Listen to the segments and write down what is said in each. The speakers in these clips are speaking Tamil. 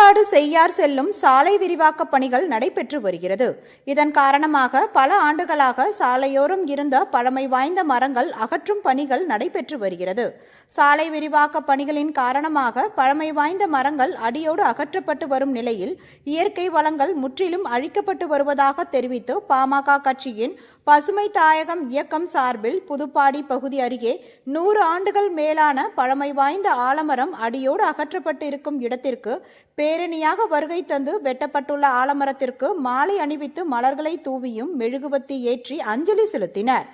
தமிழ்நாடு செய்யார் செல்லும் சாலை விரிவாக்க பணிகள் நடைபெற்று வருகிறது. இதன் காரணமாக பல ஆண்டுகளாக சாலையோரம் இருந்த பழமை வாய்ந்த மரங்கள் அகற்றும் பணிகள் நடைபெற்று வருகிறது. சாலை விரிவாக்க பணிகளின் காரணமாக பழமை வாய்ந்த மரங்கள் அடியோடு அகற்றப்பட்டு வரும் நிலையில் இயற்கை வளங்கள் முற்றிலும் அழிக்கப்பட்டு வருவதாக தெரிவித்து பாமக கட்சியின் பசுமை தாயகம் இயக்கம் சார்பில் புதுப்பாடி பகுதி அருகே 100 ஆண்டுகள் மேலான பழமை வாய்ந்த ஆலமரம் அடியோடு அகற்றப்பட்டு இருக்கும் இடத்திற்கு பேரணியாக வருகை தந்து வெட்டப்பட்டுள்ள ஆலமரத்திற்கு மாலை அணிவித்து மலர்களை தூவியும் மெழுகுவத்தி ஏற்றி அஞ்சலி செலுத்தினர்.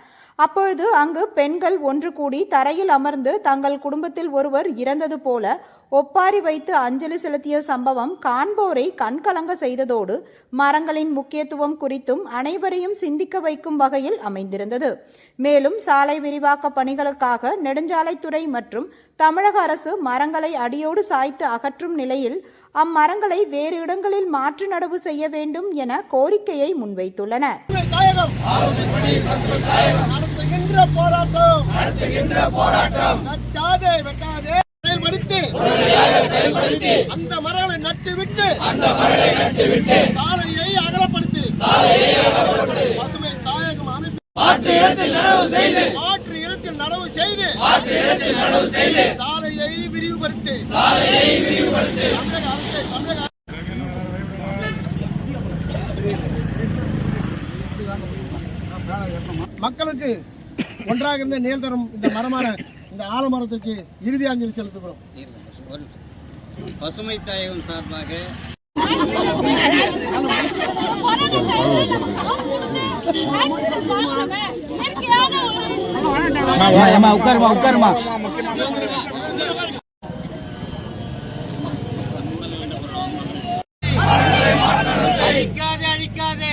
அப்பொழுது அங்கு பெண்கள் ஒன்று கூடி தரையில் அமர்ந்து தங்கள் குடும்பத்தில் ஒருவர் இறந்தது போல ஒப்பாரி வைத்து அஞ்சலி செலுத்திய சம்பவம் காண்போரை கண்கலங்க செய்ததோடு மரங்களின் முக்கியத்துவம் குறித்தும் அனைவரையும் சிந்திக்க வைக்கும் வகையில் அமைந்திருந்தது. மேலும் சாலை விரிவாக்க பணிகளுக்காக நெடுஞ்சாலைத்துறை மற்றும் தமிழக அரசு மரங்களை அடியோடு சாய்த்து அகற்றும் நிலையில் அம்மரங்களை வேறு இடங்களில் மாற்று நடவு செய்ய வேண்டும் என கோரிக்கையை முன்வைத்துள்ளனர். அந்த மரங்களை நட்டுவிட்டு சாலையை அகலப்படுத்தி பசுமை தாயகம் அமைப்பு மாற்று இடத்தில் நடவு செய்து சாலையை விரிவுபடுத்தி மக்களுக்கு ஒன்றாக இருந்த நேர் தரும் இந்த மரமான இந்த ஆலமரத்திற்கு இறுதி அஞ்சலி செலுத்துகிறோம். பசுமை தாயகம் சார்பாக உட்காருமா அழிக்காதே